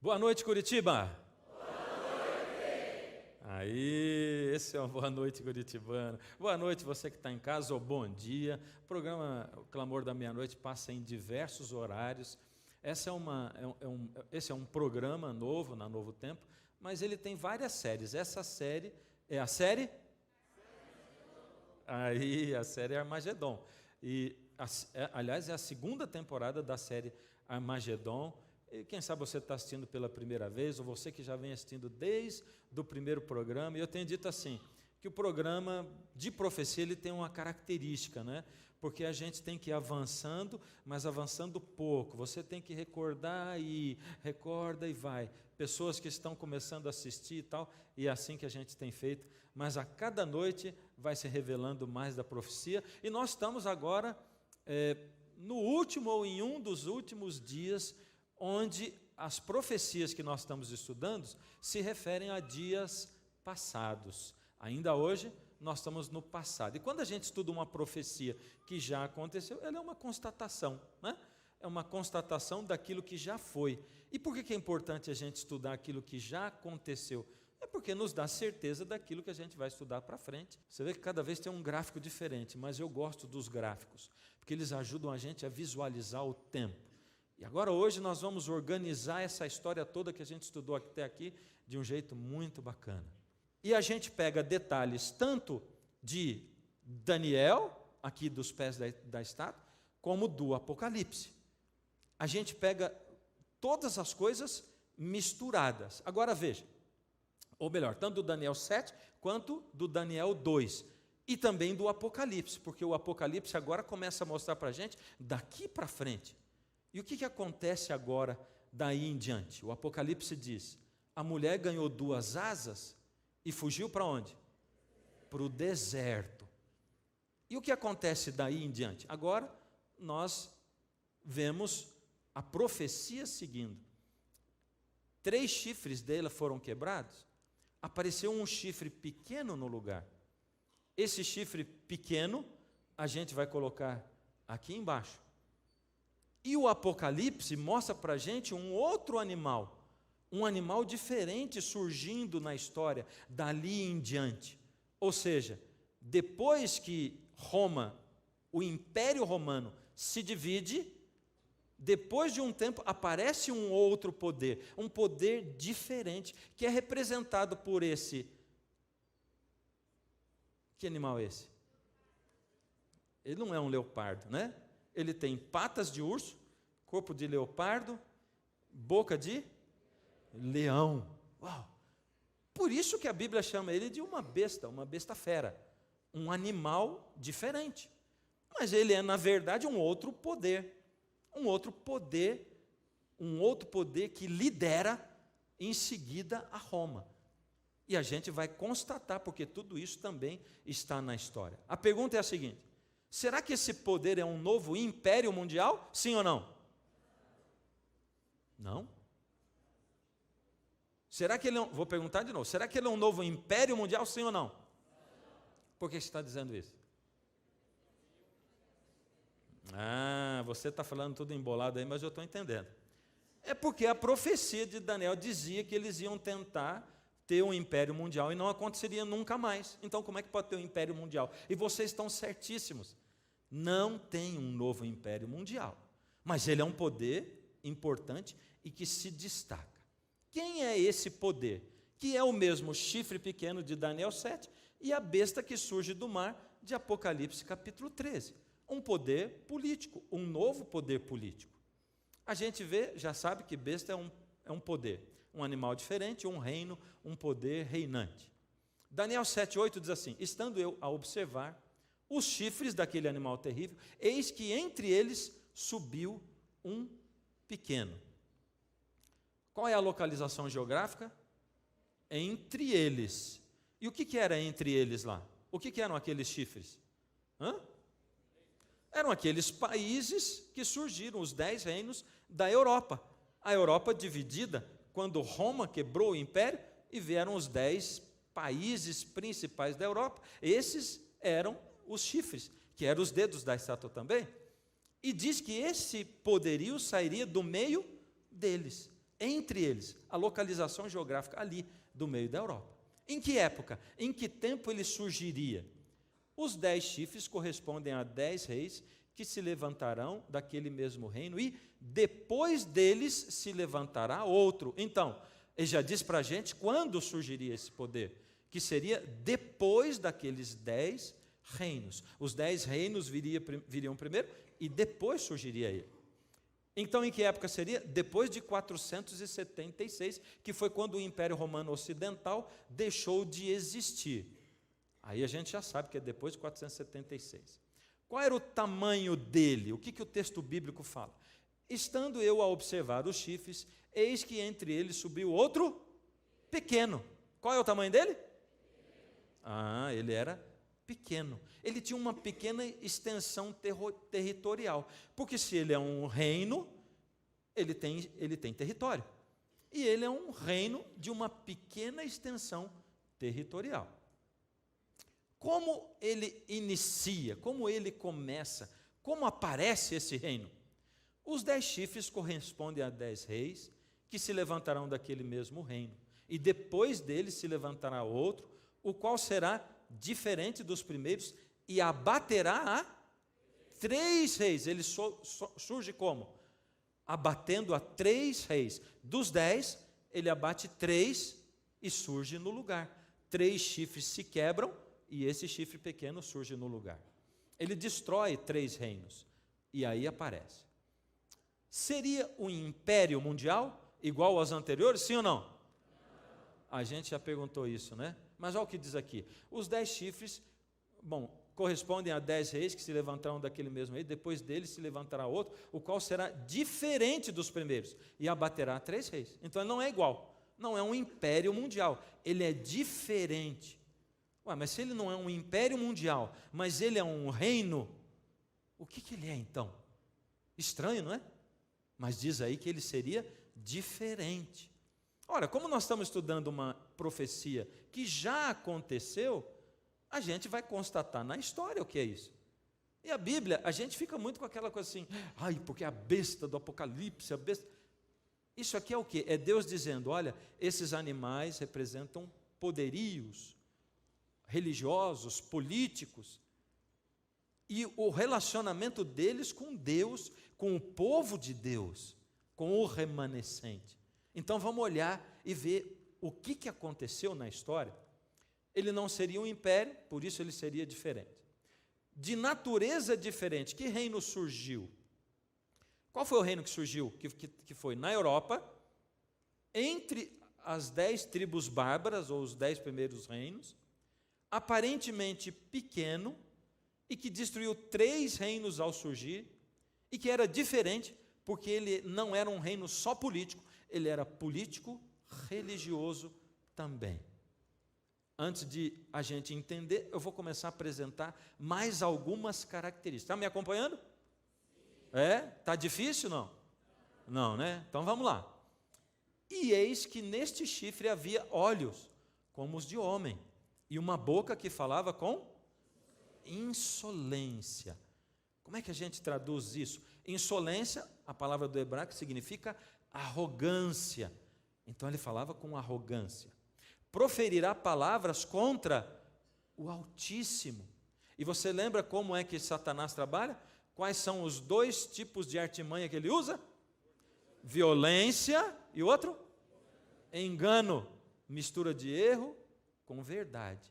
Boa noite, Curitiba! Aí, esse é uma boa noite curitibana. Boa noite você que está em casa, ou bom dia. O programa O Clamor da Meia-Noite passa em diversos horários. Esse é um programa novo, na Novo Tempo, mas ele tem várias séries. Essa série é a série? Aí, a série Armagedon. Aliás, é a segunda temporada da série Armagedon. E quem sabe você está assistindo pela primeira vez, ou você que já vem assistindo desde o primeiro programa. E eu tenho dito assim, que o programa de profecia ele tem uma característica, né? Porque a gente tem que ir avançando, mas avançando pouco. Você tem que recordar e recorda e vai. Pessoas que estão começando a assistir e tal, e é assim que a gente tem feito. Mas a cada noite vai se revelando mais da profecia. E nós estamos agora no último ou em um dos últimos dias onde as profecias que nós estamos estudando se referem a dias passados. Ainda hoje, nós estamos no passado. E quando a gente estuda uma profecia que já aconteceu, ela é uma constatação, né? É uma constatação daquilo que já foi. E por que é importante a gente estudar aquilo que já aconteceu? É porque nos dá certeza daquilo que a gente vai estudar para frente. Você vê que cada vez tem um gráfico diferente, mas eu gosto dos gráficos, porque eles ajudam a gente a visualizar o tempo. E agora hoje nós vamos organizar essa história toda que a gente estudou até aqui de um jeito muito bacana. E a gente pega detalhes tanto de Daniel, aqui dos pés da estátua, como do Apocalipse. A gente pega todas as coisas misturadas. Agora veja, ou melhor, tanto do Daniel 7 quanto do Daniel 2. E também do Apocalipse, porque o Apocalipse agora começa a mostrar para a gente daqui para frente. E o que acontece agora daí em diante? O Apocalipse diz, a mulher ganhou 2 asas e fugiu para onde? Para o deserto. E o que acontece daí em diante? Agora nós vemos a profecia seguindo. 3 chifres dela foram quebrados, apareceu um chifre pequeno no lugar. Esse chifre pequeno a gente vai colocar aqui embaixo. E o Apocalipse mostra para a gente um outro animal, um animal diferente surgindo na história, dali em diante. Ou seja, depois que Roma, o Império Romano, se divide, depois de um tempo aparece um outro poder, um poder diferente, que é representado por esse... Que animal é esse? Ele não é um leopardo, né? Ele tem patas de urso, corpo de leopardo, boca de leão. Uau! Por isso que a Bíblia chama ele de uma besta fera, um animal diferente. Mas ele é, na verdade, um outro poder que lidera em seguida a Roma. E a gente vai constatar, porque tudo isso também está na história. A pergunta é a seguinte: será que esse poder é um novo império mundial? Sim ou não? Não? Será que ele vou perguntar de novo, será que ele é um novo império mundial? Sim ou não? Por que você está dizendo isso? Você está falando tudo embolado aí, mas eu estou entendendo. É porque a profecia de Daniel dizia que eles iam tentar ter um império mundial e não aconteceria nunca mais. Então como é que pode ter um império mundial? E vocês estão certíssimos. Não tem um novo império mundial, mas ele é um poder importante e que se destaca. Quem é esse poder? Que é o mesmo chifre pequeno de Daniel 7 e a besta que surge do mar de Apocalipse capítulo 13. Um poder político, um novo poder político. A gente vê, já sabe que besta é um poder, um animal diferente, um reino, um poder reinante. Daniel 7:8 diz assim: estando eu a observar os chifres daquele animal terrível, eis que entre eles subiu um pequeno. Qual é a localização geográfica? Entre eles. E o que era entre eles lá? O que eram aqueles chifres? Eram aqueles países que surgiram, os 10 reinos da Europa. A Europa dividida quando Roma quebrou o império e vieram os 10 países principais da Europa. Esses eram os chifres, que eram os dedos da estátua também. E diz que esse poderio sairia do meio deles. entre eles, a localização geográfica ali do meio da Europa. Em que época? Em que tempo ele surgiria? Os 10 chifres correspondem a 10 reis que se levantarão daquele mesmo reino e depois deles se levantará outro. Então, ele já diz para a gente quando surgiria esse poder, que seria depois daqueles 10 reinos. Os 10 reinos viriam primeiro e depois surgiria ele. Então, em que época seria? Depois de 476, que foi quando o Império Romano Ocidental deixou de existir. Aí a gente já sabe que é depois de 476. Qual era o tamanho dele? O que o texto bíblico fala? Estando eu a observar os chifres, eis que entre eles subiu outro pequeno. Qual é o tamanho dele? Ele era pequeno. Ele tinha uma pequena extensão territorial. Porque se ele é um reino, ele tem território. E ele é um reino de uma pequena extensão territorial. Como ele inicia, como ele começa, como aparece esse reino? Os 10 chifres correspondem a 10 reis que se levantarão daquele mesmo reino. E depois deles se levantará outro, o qual será diferente dos primeiros e abaterá a 3 reis. Ele surge como? Abatendo a 3 reis. Dos 10, ele abate 3 e surge no lugar. 3 chifres se quebram e esse chifre pequeno surge no lugar. Ele destrói 3 reinos e aí aparece. Seria um império mundial igual aos anteriores, sim ou não? A gente já perguntou isso, né? Mas olha o que diz aqui. Os 10 chifres, correspondem a 10 reis que se levantarão daquele mesmo rei, depois deles se levantará outro, o qual será diferente dos primeiros, e abaterá 3 reis. Então ele não é igual, não é um império mundial, ele é diferente. Mas se ele não é um império mundial, mas ele é um reino, o que ele é então? Estranho, não é? Mas diz aí que ele seria diferente. Ora, como nós estamos estudando uma profecia que já aconteceu, a gente vai constatar na história o que é isso. E a Bíblia, a gente fica muito com aquela coisa assim, porque a besta do Apocalipse, a besta... Isso aqui é o quê? É Deus dizendo, olha, esses animais representam poderios religiosos, políticos, e o relacionamento deles com Deus, com o povo de Deus, com o remanescente. Então vamos olhar e ver o que aconteceu na história. Ele não seria um império, por isso ele seria diferente. De natureza diferente, que reino surgiu? Qual foi o reino que surgiu? Que foi na Europa, entre as 10 tribos bárbaras, ou os 10 primeiros reinos, aparentemente pequeno, e que destruiu 3 reinos ao surgir, e que era diferente, porque ele não era um reino só político, ele era político, religioso também. Antes de a gente entender, eu vou começar a apresentar mais algumas características. Está me acompanhando? Está difícil, não? Não, né? Então vamos lá. E eis que neste chifre havia olhos, como os de homem, e uma boca que falava com insolência. Como é que a gente traduz isso? Insolência, a palavra do hebraico significa arrogância. Então ele falava com arrogância. Proferirá palavras contra o Altíssimo. E você lembra como é que Satanás trabalha? Quais são os 2 tipos de artimanha que ele usa? Violência e outro? Engano. Mistura de erro com verdade.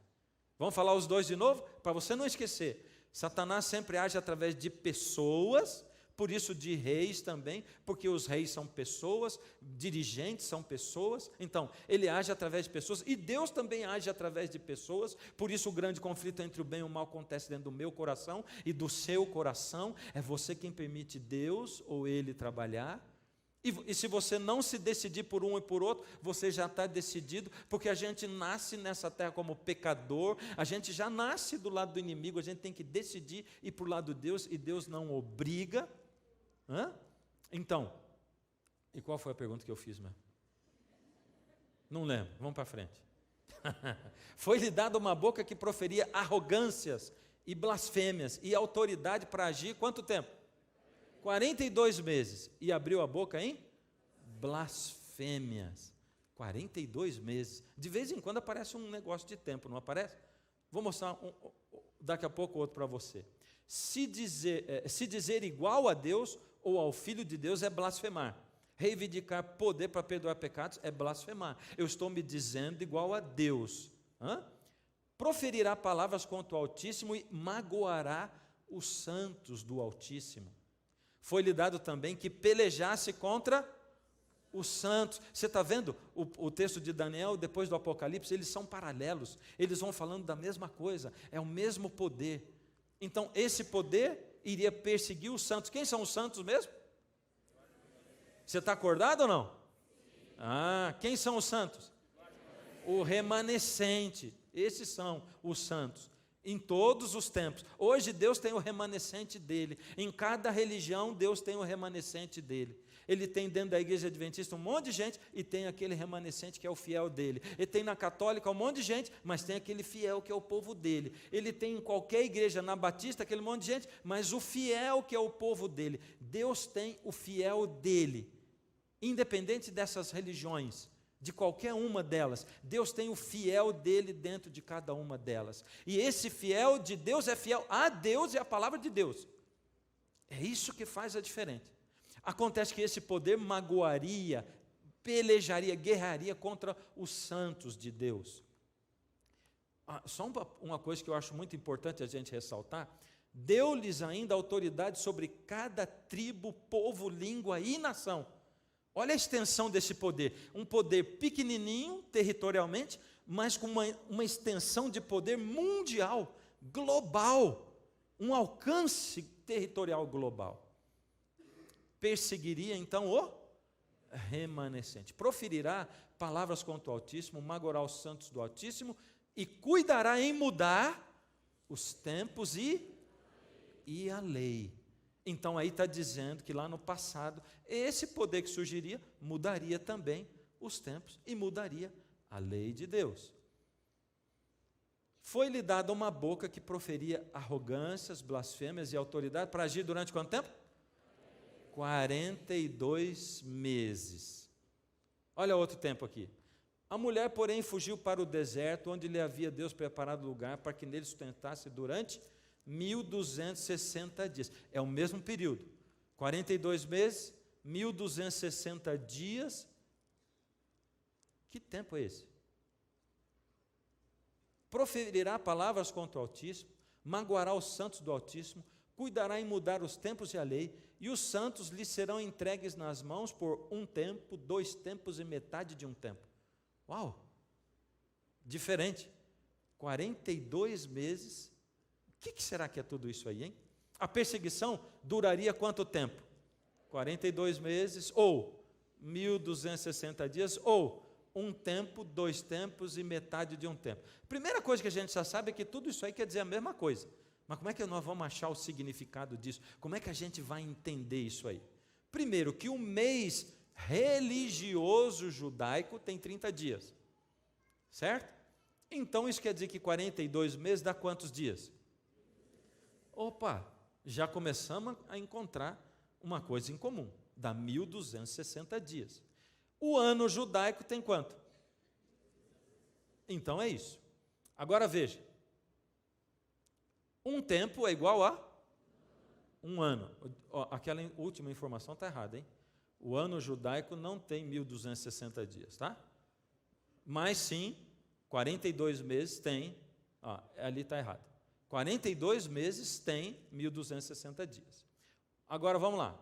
Vamos falar os 2 de novo? Para você não esquecer. Satanás sempre age através de pessoas, por isso de reis também, porque os reis são pessoas, dirigentes são pessoas, então ele age através de pessoas, e Deus também age através de pessoas, por isso o grande conflito entre o bem e o mal acontece dentro do meu coração e do seu coração. É você quem permite Deus ou ele trabalhar, e se você não se decidir por um e por outro, você já está decidido, porque a gente nasce nessa terra como pecador, a gente já nasce do lado do inimigo, a gente tem que decidir ir para o lado de Deus, e Deus não obriga. Então, e qual foi a pergunta que eu fiz mesmo? Não lembro, vamos para frente. Foi-lhe dada uma boca que proferia arrogâncias e blasfêmias, e autoridade para agir, quanto tempo? 42 meses, e abriu a boca em blasfêmia. blasfêmias. 42 meses. De vez em quando aparece um negócio de tempo, não aparece? Vou mostrar daqui a pouco outro para você. Se dizer igual a Deus ou ao Filho de Deus é blasfemar. Reivindicar poder para perdoar pecados é blasfemar. Eu estou me dizendo igual a Deus. Proferirá palavras contra o Altíssimo e magoará os santos do Altíssimo. Foi-lhe dado também que pelejasse contra os santos. Você está vendo o texto de Daniel, depois do Apocalipse, eles são paralelos, eles vão falando da mesma coisa, é o mesmo poder. Então, esse poder iria perseguir os santos. Quem são os santos mesmo? Você está acordado ou não? Quem são os santos? O remanescente. Esses são os santos. Em todos os tempos. Hoje Deus tem o remanescente dele. Em cada religião Deus tem o remanescente dele. Ele tem dentro da igreja adventista um monte de gente e tem aquele remanescente que é o fiel dele. Ele tem na católica um monte de gente, mas tem aquele fiel que é o povo dele. Ele tem em qualquer igreja, na batista, aquele monte de gente, mas o fiel que é o povo dele. Deus tem o fiel dele. Independente dessas religiões, de qualquer uma delas, Deus tem o fiel dele dentro de cada uma delas. E esse fiel de Deus é fiel a Deus e à palavra de Deus. É isso que faz a diferença. Acontece que esse poder magoaria, pelejaria, guerraria contra os santos de Deus. Só uma coisa que eu acho muito importante a gente ressaltar: deu-lhes ainda autoridade sobre cada tribo, povo, língua e nação. Olha a extensão desse poder, um poder pequenininho territorialmente, mas com uma extensão de poder mundial, global, um alcance territorial global. Perseguiria então o remanescente, proferirá palavras contra o Altíssimo, magoará os santos do Altíssimo e cuidará em mudar os tempos e a lei. Então aí está dizendo que lá no passado, esse poder que surgiria, mudaria também os tempos e mudaria a lei de Deus. Foi-lhe dada uma boca que proferia arrogâncias, blasfêmias e autoridade para agir durante quanto tempo? 42 meses. Olha outro tempo aqui. A mulher, porém, fugiu para o deserto, onde lhe havia Deus preparado lugar para que nele sustentasse durante 1260 dias. É o mesmo período. 42 meses, 1260 dias. Que tempo é esse? Proferirá palavras contra o Altíssimo, magoará os santos do Altíssimo, cuidará em mudar os tempos e a lei, e os santos lhe serão entregues nas mãos por 1 tempo, 2 tempos e metade de 1 tempo. Uau! Diferente. 42 meses. O que será que é tudo isso aí, hein? A perseguição duraria quanto tempo? 42 meses, ou 1260 dias, ou 1 tempo, 2 tempos e metade de 1 tempo. Primeira coisa que a gente já sabe é que tudo isso aí quer dizer a mesma coisa. Mas como é que nós vamos achar o significado disso? Como é que a gente vai entender isso aí? Primeiro, que o mês religioso judaico tem 30 dias. Certo? Então isso quer dizer que 42 meses dá quantos dias? Opa, já começamos a encontrar uma coisa em comum. Dá 1260 dias. O ano judaico tem quanto? Então é isso. Agora veja. 1 tempo é igual a 1 ano. Aquela última informação está errada, hein? O ano judaico não tem 1260 dias, tá? Mas sim, 42 meses tem, ali está errado. 42 meses tem 1260 dias. Agora vamos lá.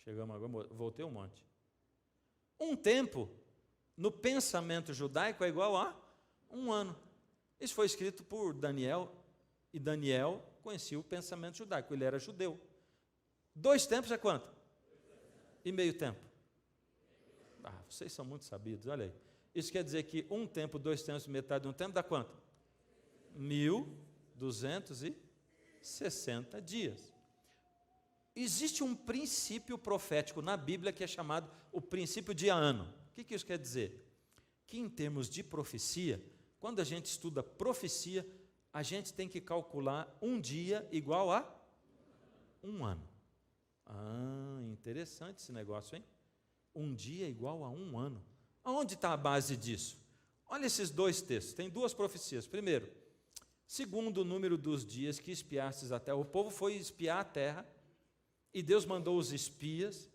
Chegamos agora, voltei um monte. 1 tempo, no pensamento judaico, é igual a 1 ano. Isso foi escrito por Daniel, e Daniel conhecia o pensamento judaico, ele era judeu. 2 tempos é quanto? E meio tempo? Vocês são muito sabidos, olha aí. Isso quer dizer que 1 tempo, 2 tempos, metade de 1 tempo dá quanto? 1260 dias. Existe um princípio profético na Bíblia que é chamado o princípio de ano. O que isso quer dizer? Que em termos de profecia, quando a gente estuda profecia, a gente tem que calcular um dia igual a um ano. Interessante esse negócio, hein? Um dia igual a um ano. Aonde está a base disso? Olha esses dois textos, tem duas profecias. Primeiro, segundo o número dos dias que espiastes a terra. O povo foi espiar a terra, e Deus mandou os espias,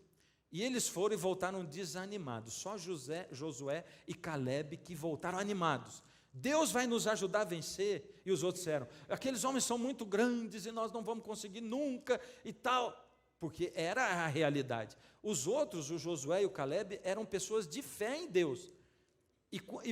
e eles foram e voltaram desanimados. Só Josué e Caleb que voltaram animados. Deus vai nos ajudar a vencer. E os outros disseram, aqueles homens são muito grandes e nós não vamos conseguir nunca e tal. Porque era a realidade. Os outros, o Josué e o Caleb, eram pessoas de fé em Deus.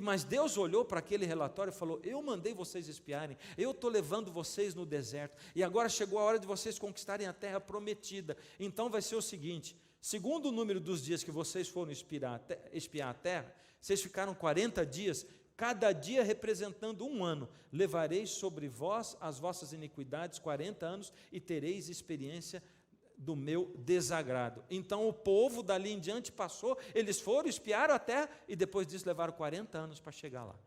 Mas Deus olhou para aquele relatório e falou, eu mandei vocês espiarem, eu estou levando vocês no deserto, e agora chegou a hora de vocês conquistarem a terra prometida. Então vai ser o seguinte, segundo o número dos dias que vocês foram espiar a terra, vocês ficaram 40 dias, cada dia representando um ano. Levareis sobre vós as vossas iniquidades 40 anos, e tereis experiência do meu desagrado. Então o povo dali em diante passou, eles foram, espiaram a terra, e depois disso levaram 40 anos para chegar lá,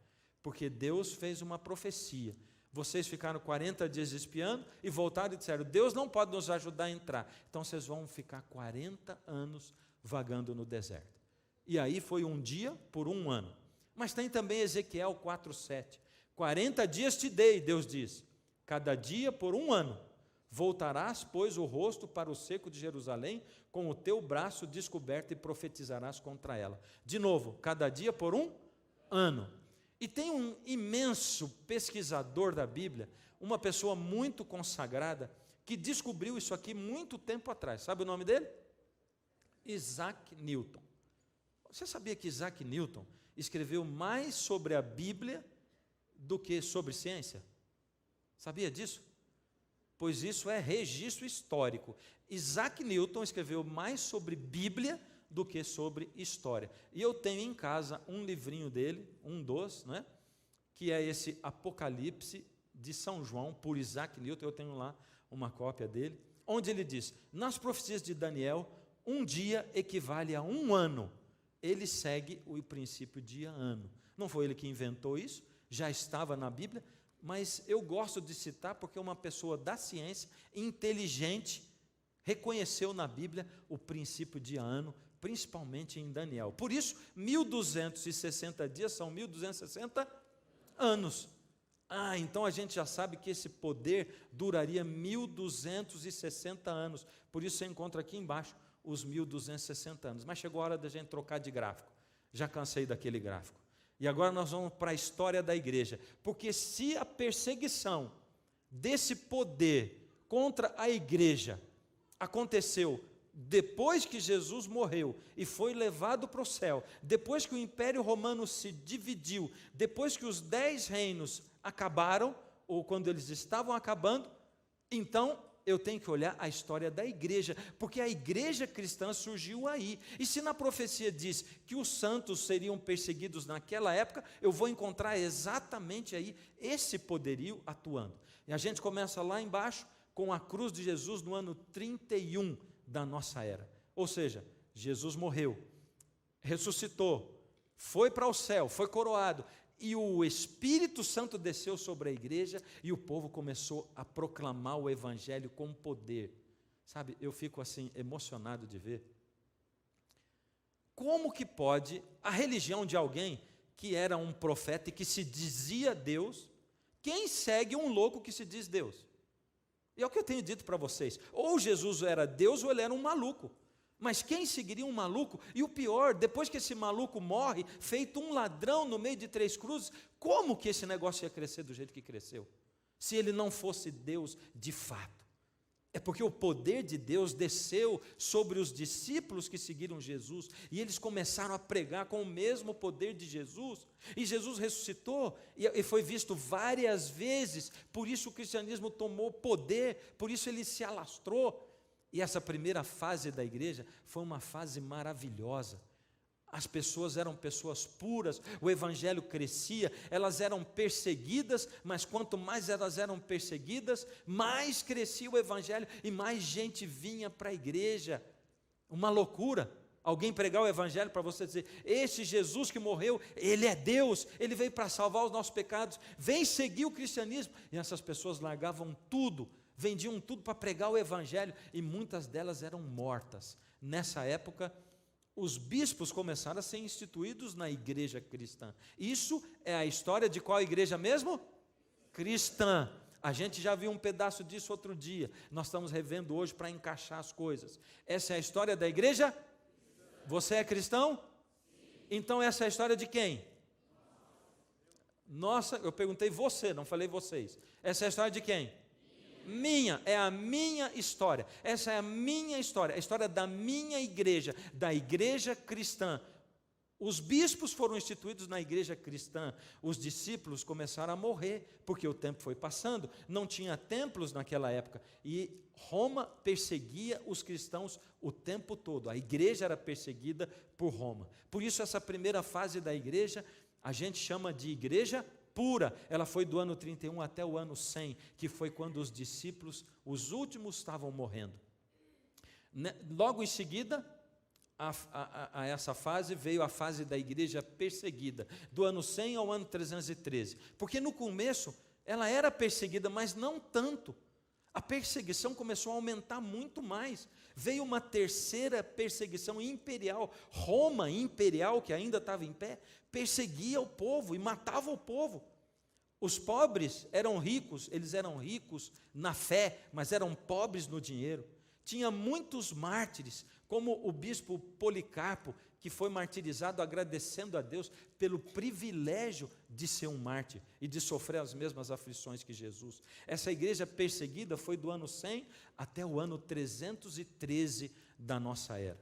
porque Deus fez uma profecia. Vocês ficaram 40 dias espiando, e voltaram e disseram, Deus não pode nos ajudar a entrar, então vocês vão ficar 40 anos vagando no deserto. E aí foi um dia por um ano. Mas tem também Ezequiel 4:7, 40 dias te dei, Deus diz, cada dia por um ano. Voltarás, pois, o rosto para o seco de Jerusalém, com o teu braço descoberto, e profetizarás contra ela. De novo, cada dia por um ano. E tem um imenso pesquisador da Bíblia, uma pessoa muito consagrada, que descobriu isso aqui muito tempo atrás. Sabe o nome dele? Isaac Newton. Você sabia que Isaac Newton escreveu mais sobre a Bíblia do que sobre ciência? Sabia disso? Pois isso é registro histórico. Isaac Newton escreveu mais sobre Bíblia do que sobre história. E eu tenho em casa um livrinho dele, um dos, né, que é esse Apocalipse de São João, por Isaac Newton. Eu tenho lá uma cópia dele, onde ele diz, nas profecias de Daniel, um dia equivale a um ano. Ele segue o princípio dia-ano. Não foi ele que inventou isso, já estava na Bíblia, mas eu gosto de citar porque uma pessoa da ciência, inteligente, reconheceu na Bíblia o princípio dia-ano, principalmente em Daniel. Por isso, 1260 dias são 1260 anos. Então a gente já sabe que esse poder duraria 1260 anos. Por isso você encontra aqui embaixo os 1260 anos. Mas chegou a hora da gente trocar de gráfico. Já cansei daquele gráfico. E agora nós vamos para a história da igreja, porque se a perseguição desse poder contra a igreja aconteceu depois que Jesus morreu e foi levado para o céu, depois que o Império Romano se dividiu, depois que os 10 reinos acabaram, ou quando eles estavam acabando, então eu tenho que olhar a história da igreja, porque a igreja cristã surgiu aí. E se na profecia diz que os santos seriam perseguidos naquela época, eu vou encontrar exatamente aí esse poderio atuando. E a gente começa lá embaixo com a cruz de Jesus no ano 31 da nossa era. Ou seja, Jesus morreu, ressuscitou, foi para o céu, foi coroado, e o Espírito Santo desceu sobre a igreja, e o povo começou a proclamar o Evangelho com poder. Sabe, eu fico assim emocionado de ver. Como que pode a religião de alguém que era um profeta e que se dizia Deus, quem segue um louco que se diz Deus? E é o que eu tenho dito para vocês, ou Jesus era Deus ou ele era um maluco. Mas quem seguiria um maluco? E o pior, depois que esse maluco morre, feito um ladrão no meio de 3 cruzes, como que esse negócio ia crescer do jeito que cresceu? Se ele não fosse Deus de fato. É porque o poder de Deus desceu sobre os discípulos que seguiram Jesus, e eles começaram a pregar com o mesmo poder de Jesus, e Jesus ressuscitou, e foi visto várias vezes, por isso o cristianismo tomou poder, por isso ele se alastrou. E essa primeira fase da igreja foi uma fase maravilhosa. As pessoas eram pessoas puras, o evangelho crescia, elas eram perseguidas, mas quanto mais elas eram perseguidas, mais crescia o evangelho e mais gente vinha para a igreja. Uma loucura. Alguém pregar o evangelho para você dizer, esse Jesus que morreu, ele é Deus, ele veio para salvar os nossos pecados, vem seguir o cristianismo. E essas pessoas largavam tudo, vendiam tudo para pregar o evangelho, e muitas delas eram mortas. Nessa época, os bispos começaram a ser instituídos na igreja cristã. Isso é a história de qual igreja mesmo? Cristã. A gente já viu um pedaço disso outro dia. Nós estamos revendo hoje para encaixar as coisas. Essa é a história da igreja? Você é cristão? Então essa é a história de quem? Nossa, eu perguntei você, não falei vocês. Essa é a história de quem? Minha, é a minha história. Essa é a minha história, a história da minha igreja, da igreja cristã. Os bispos foram instituídos na igreja cristã, os discípulos começaram a morrer, porque o tempo foi passando, não tinha templos naquela época, e Roma perseguia os cristãos o tempo todo, a igreja era perseguida por Roma. Por isso essa primeira fase da igreja, a gente chama de igreja pura, ela foi do ano 31 até o ano 100, que foi quando os discípulos, os últimos, estavam morrendo. Logo em seguida, a essa fase veio a fase da igreja perseguida, do ano 100 ao ano 313, porque no começo ela era perseguida, mas não tanto. A perseguição começou a aumentar muito mais. Veio uma terceira perseguição imperial. Roma imperial, que ainda estava em pé, perseguia o povo e matava o povo. Os pobres eram ricos, eles eram ricos na fé, mas eram pobres no dinheiro. Tinha muitos mártires, como o bispo Policarpo, que foi martirizado agradecendo a Deus pelo privilégio de ser um mártir e de sofrer as mesmas aflições que Jesus. Essa igreja perseguida foi do ano 100 até o ano 313 da nossa era.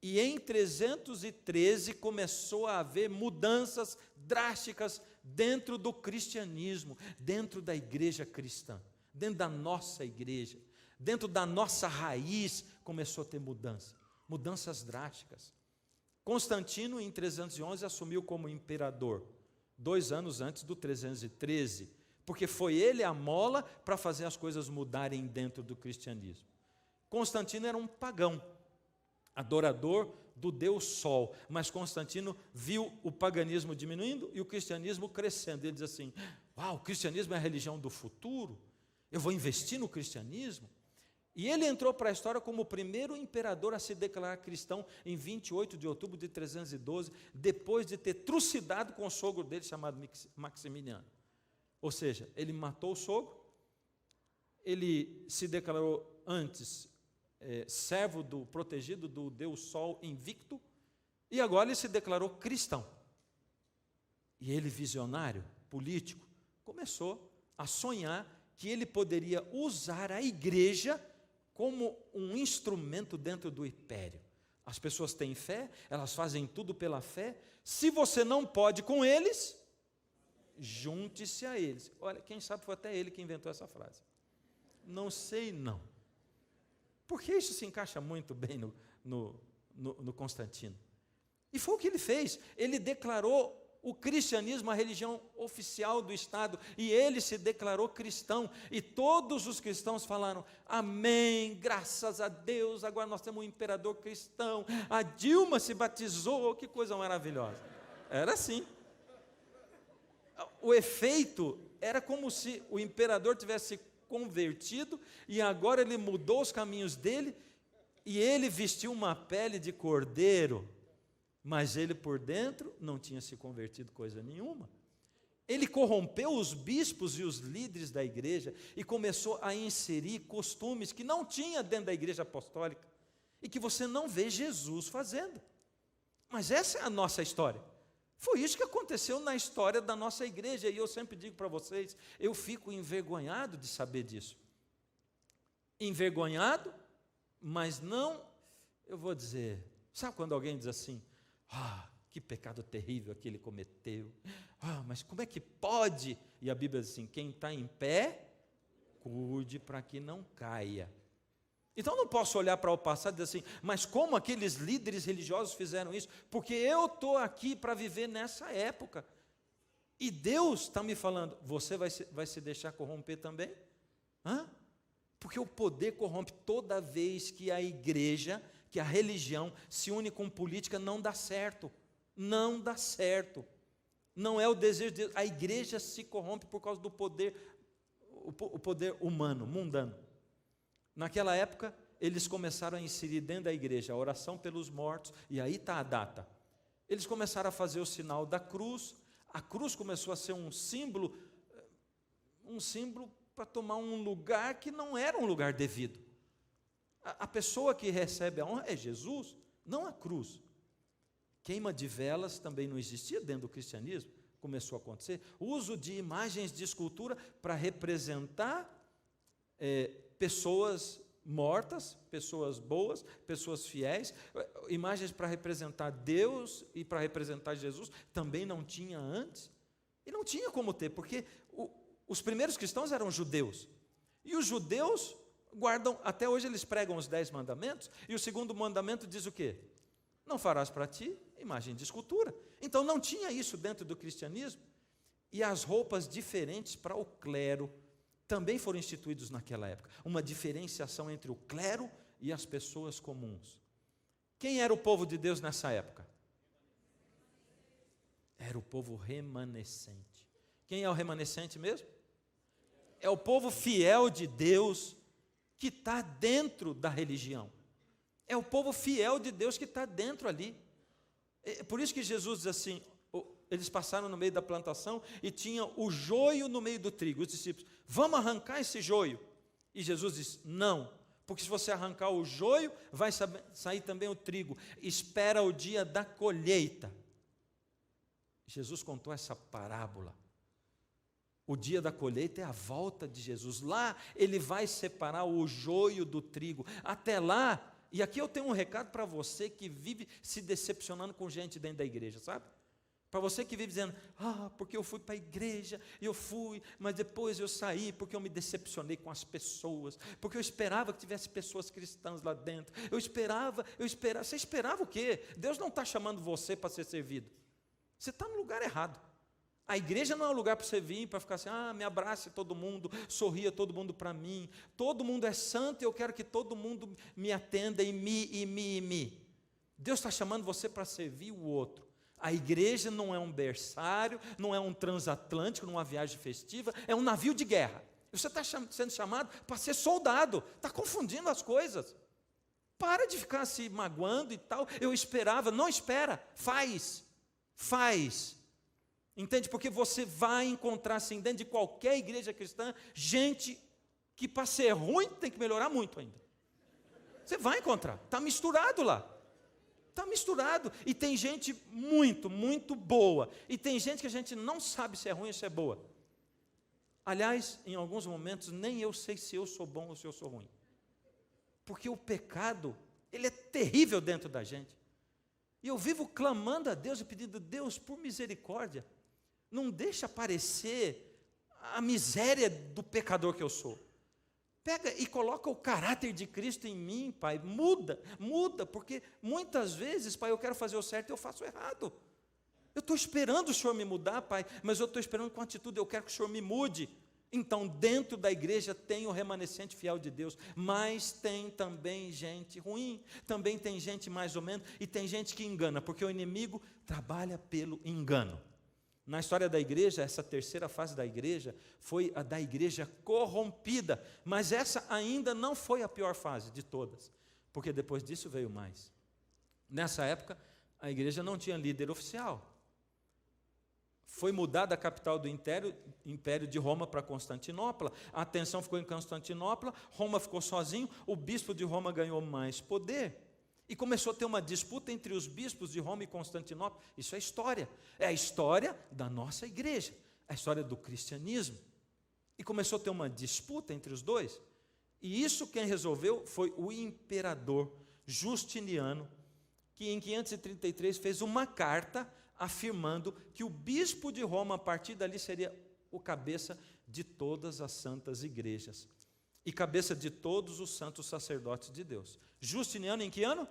E em 313 começou a haver mudanças drásticas dentro do cristianismo, dentro da igreja cristã, dentro da nossa igreja. Dentro da nossa raiz começou a ter mudanças drásticas. Constantino, em 311, assumiu como imperador, 2 anos antes do 313, porque foi ele a mola para fazer as coisas mudarem dentro do cristianismo. Constantino era um pagão, adorador do Deus Sol, mas Constantino viu o paganismo diminuindo e o cristianismo crescendo. Ele diz assim: uau, o cristianismo é a religião do futuro, eu vou investir no cristianismo. E ele entrou para a história como o primeiro imperador a se declarar cristão em 28 de outubro de 312, depois de ter trucidado com o sogro dele, chamado Maximiliano. Ou seja, ele matou o sogro, ele se declarou antes servo protegido do Deus Sol invicto, e agora ele se declarou cristão. E ele, visionário, político, começou a sonhar que ele poderia usar a igreja como um instrumento dentro do império. As pessoas têm fé, elas fazem tudo pela fé. Se você não pode com eles, junte-se a eles. Olha, quem sabe foi até ele que inventou essa frase. Não sei não. Porque isso se encaixa muito bem no Constantino. E foi o que ele fez. Ele declarou o cristianismo a religião oficial do Estado, e ele se declarou cristão, e todos os cristãos falaram: amém, graças a Deus, agora nós temos um imperador cristão. A Dilma se batizou, que coisa maravilhosa. Era assim. O efeito era como se o imperador tivesse convertido, e agora ele mudou os caminhos dele, e ele vestiu uma pele de cordeiro, mas ele por dentro não tinha se convertido coisa nenhuma. Ele corrompeu os bispos e os líderes da igreja e começou a inserir costumes que não tinha dentro da igreja apostólica e que você não vê Jesus fazendo. Mas essa é a nossa história. Foi isso que aconteceu na história da nossa igreja, e eu sempre digo para vocês, eu fico envergonhado de saber disso. Envergonhado, mas não, eu vou dizer, sabe quando alguém diz assim: que pecado terrível que ele cometeu. Mas como é que pode? E a Bíblia diz assim: quem está em pé, cuide para que não caia. Então não posso olhar para o passado e dizer assim: mas como aqueles líderes religiosos fizeram isso? Porque eu estou aqui para viver nessa época. E Deus está me falando: você vai se deixar corromper também? Porque o poder corrompe. Toda vez que a igreja, que a religião se une com política, não dá certo. Não dá certo. Não é o desejo de Deus. A igreja se corrompe por causa do poder. o poder humano, mundano. Naquela época, eles começaram a inserir dentro da igreja a oração pelos mortos, e aí está a data. Eles começaram a fazer o sinal da cruz, a cruz começou a ser um símbolo para tomar um lugar que não era um lugar devido. A pessoa que recebe a honra é Jesus, não a cruz. Queima de velas também não existia dentro do cristianismo, começou a acontecer. O uso de imagens de escultura para representar pessoas mortas, pessoas boas, pessoas fiéis, imagens para representar Deus e para representar Jesus, também não tinha antes, e não tinha como ter, porque os primeiros cristãos eram judeus, e os judeus guardam, até hoje eles pregam os 10 mandamentos, e o segundo mandamento diz o quê? Não farás para ti imagem de escultura. Então não tinha isso dentro do cristianismo, e as roupas diferentes para o clero também foram instituídos naquela época, uma diferenciação entre o clero e as pessoas comuns. Quem era o povo de Deus nessa época? Era o povo remanescente. Quem é o remanescente mesmo? É o povo fiel de Deus que está dentro da religião. É o povo fiel de Deus que está dentro ali. É por isso que Jesus diz assim, eles passaram no meio da plantação e tinha o joio no meio do trigo. Os discípulos, vamos arrancar esse joio? E Jesus disse, não, porque se você arrancar o joio, vai sair também o trigo. Espera o dia da colheita. Jesus contou essa parábola. O dia da colheita é a volta de Jesus. Lá ele vai separar o joio do trigo. Até lá, e aqui eu tenho um recado para você que vive se decepcionando com gente dentro da igreja, sabe? Para você que vive dizendo, porque eu fui para a igreja, eu fui, mas depois eu saí porque eu me decepcionei com as pessoas, porque eu esperava que tivesse pessoas cristãs lá dentro, eu esperava, você esperava o quê? Deus não está chamando você para ser servido, você está no lugar errado. A igreja não é um lugar para você vir, para ficar assim, me abrace todo mundo, sorria todo mundo para mim, todo mundo é santo e eu quero que todo mundo me atenda e me. Deus está chamando você para servir o outro. A igreja não é um berçário, não é um transatlântico, não é uma viagem festiva, é um navio de guerra. Você está sendo chamado para ser soldado, está confundindo as coisas. Para de ficar se magoando e tal. Eu esperava, não espera, faz. Entende? Porque você vai encontrar, assim, dentro de qualquer igreja cristã, gente que para ser ruim tem que melhorar muito ainda. Você vai encontrar, está misturado lá. Está misturado, e tem gente muito, muito boa, e tem gente que a gente não sabe se é ruim ou se é boa. Aliás, em alguns momentos, nem eu sei se eu sou bom ou se eu sou ruim. Porque o pecado, ele é terrível dentro da gente. E eu vivo clamando a Deus e pedindo, Deus, por misericórdia, não deixa aparecer a miséria do pecador que eu sou. Pega e coloca o caráter de Cristo em mim, Pai, muda, porque muitas vezes, Pai, eu quero fazer o certo e eu faço o errado. Eu estou esperando o Senhor me mudar, Pai, mas eu estou esperando com atitude, eu quero que o Senhor me mude. Então, dentro da igreja tem o remanescente fiel de Deus, mas tem também gente ruim, também tem gente mais ou menos, e tem gente que engana, porque o inimigo trabalha pelo engano. Na história da igreja, essa terceira fase da igreja foi a da igreja corrompida, mas essa ainda não foi a pior fase de todas, porque depois disso veio mais. Nessa época, a igreja não tinha líder oficial. Foi mudada a capital do Império de Roma para Constantinopla, a atenção ficou em Constantinopla, Roma ficou sozinho, o bispo de Roma ganhou mais poder. E começou a ter uma disputa entre os bispos de Roma e Constantinopla. Isso é a história da nossa igreja, a história do cristianismo. E começou a ter uma disputa entre os dois. E isso quem resolveu foi o imperador Justiniano, que em 533 fez uma carta afirmando que o bispo de Roma, a partir dali, seria o cabeça de todas as santas igrejas e cabeça de todos os santos sacerdotes de Deus. Justiniano em que ano?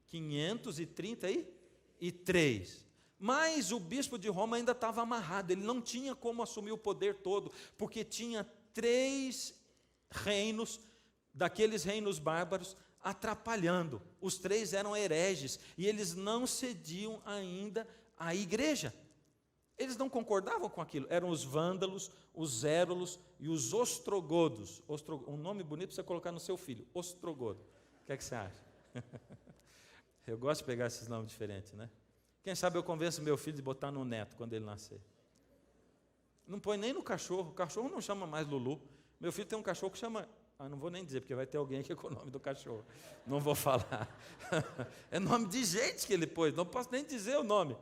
533. Mas o bispo de Roma ainda estava amarrado, ele não tinha como assumir o poder todo, porque tinha 3 reinos, daqueles reinos bárbaros, atrapalhando. Os 3 eram hereges, e eles não cediam ainda à igreja. Eles não concordavam com aquilo. Eram os vândalos, os érulos e os ostrogodos. Um nome bonito para você colocar no seu filho, ostrogodo. O que é que você acha? Eu gosto de pegar esses nomes diferentes, né? Quem sabe eu convenço meu filho de botar no neto quando ele nascer. Não põe nem no cachorro. O cachorro não chama mais Lulu. Meu filho tem um cachorro que chama... não vou nem dizer, porque vai ter alguém aqui com o nome do cachorro. Não vou falar. É nome de gente que ele pôs. Não posso nem dizer o nome.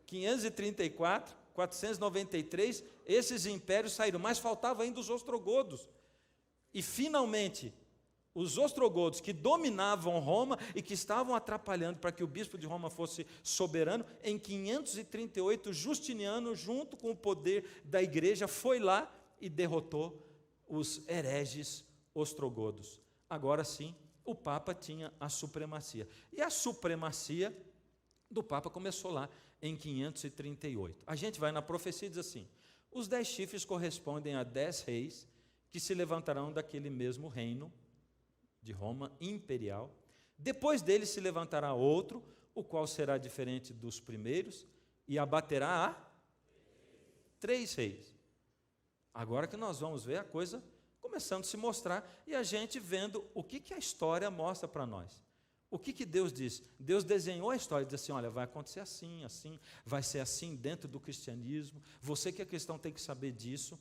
534, 493, esses impérios saíram. Mas faltava ainda os ostrogodos. E, finalmente, os ostrogodos que dominavam Roma e que estavam atrapalhando para que o bispo de Roma fosse soberano, em 538, Justiniano, junto com o poder da igreja, foi lá e derrotou os hereges ostrogodos. Agora sim, o Papa tinha a supremacia. E a supremacia do Papa começou lá em 538. A gente vai na profecia e diz assim: os 10 chifres correspondem a 10 reis que se levantarão daquele mesmo reino de Roma imperial. Depois dele se levantará outro, o qual será diferente dos primeiros, e abaterá a 3 reis. Agora que nós vamos ver a coisa começando a se mostrar, e a gente vendo o que a história mostra para nós. O que Deus diz? Deus desenhou a história, diz assim: olha, vai acontecer assim, assim, vai ser assim dentro do cristianismo. Você que é cristão tem que saber disso.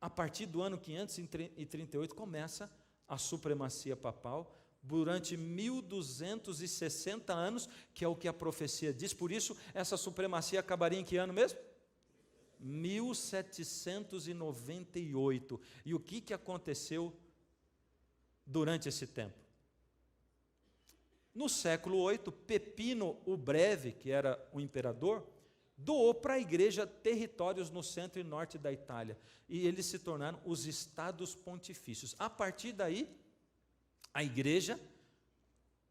A partir do ano 538 começa a supremacia papal, durante 1260 anos, que é o que a profecia diz. Por isso, essa supremacia acabaria em que ano mesmo? 1798. E o que aconteceu durante esse tempo? No século VIII, Pepino o Breve, que era o imperador, doou para a igreja territórios no centro e norte da Itália, e eles se tornaram os estados pontifícios. A partir daí, a igreja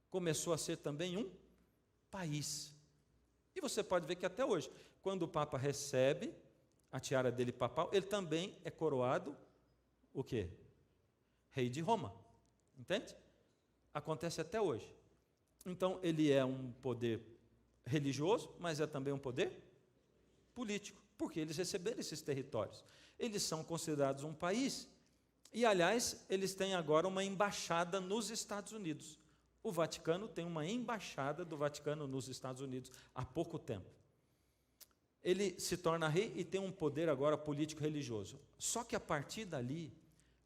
começou a ser também um país. E você pode ver que até hoje, quando o Papa recebe a tiara dele papal, ele também é coroado o quê? Rei de Roma. Entende? Acontece até hoje. Então, ele é um poder religioso, mas é também um poder político, porque eles receberam esses territórios. Eles são considerados um país. E, aliás, eles têm agora uma embaixada nos Estados Unidos. O Vaticano tem uma embaixada do Vaticano nos Estados Unidos há pouco tempo. Ele se torna rei e tem um poder agora político-religioso. Só que a partir dali,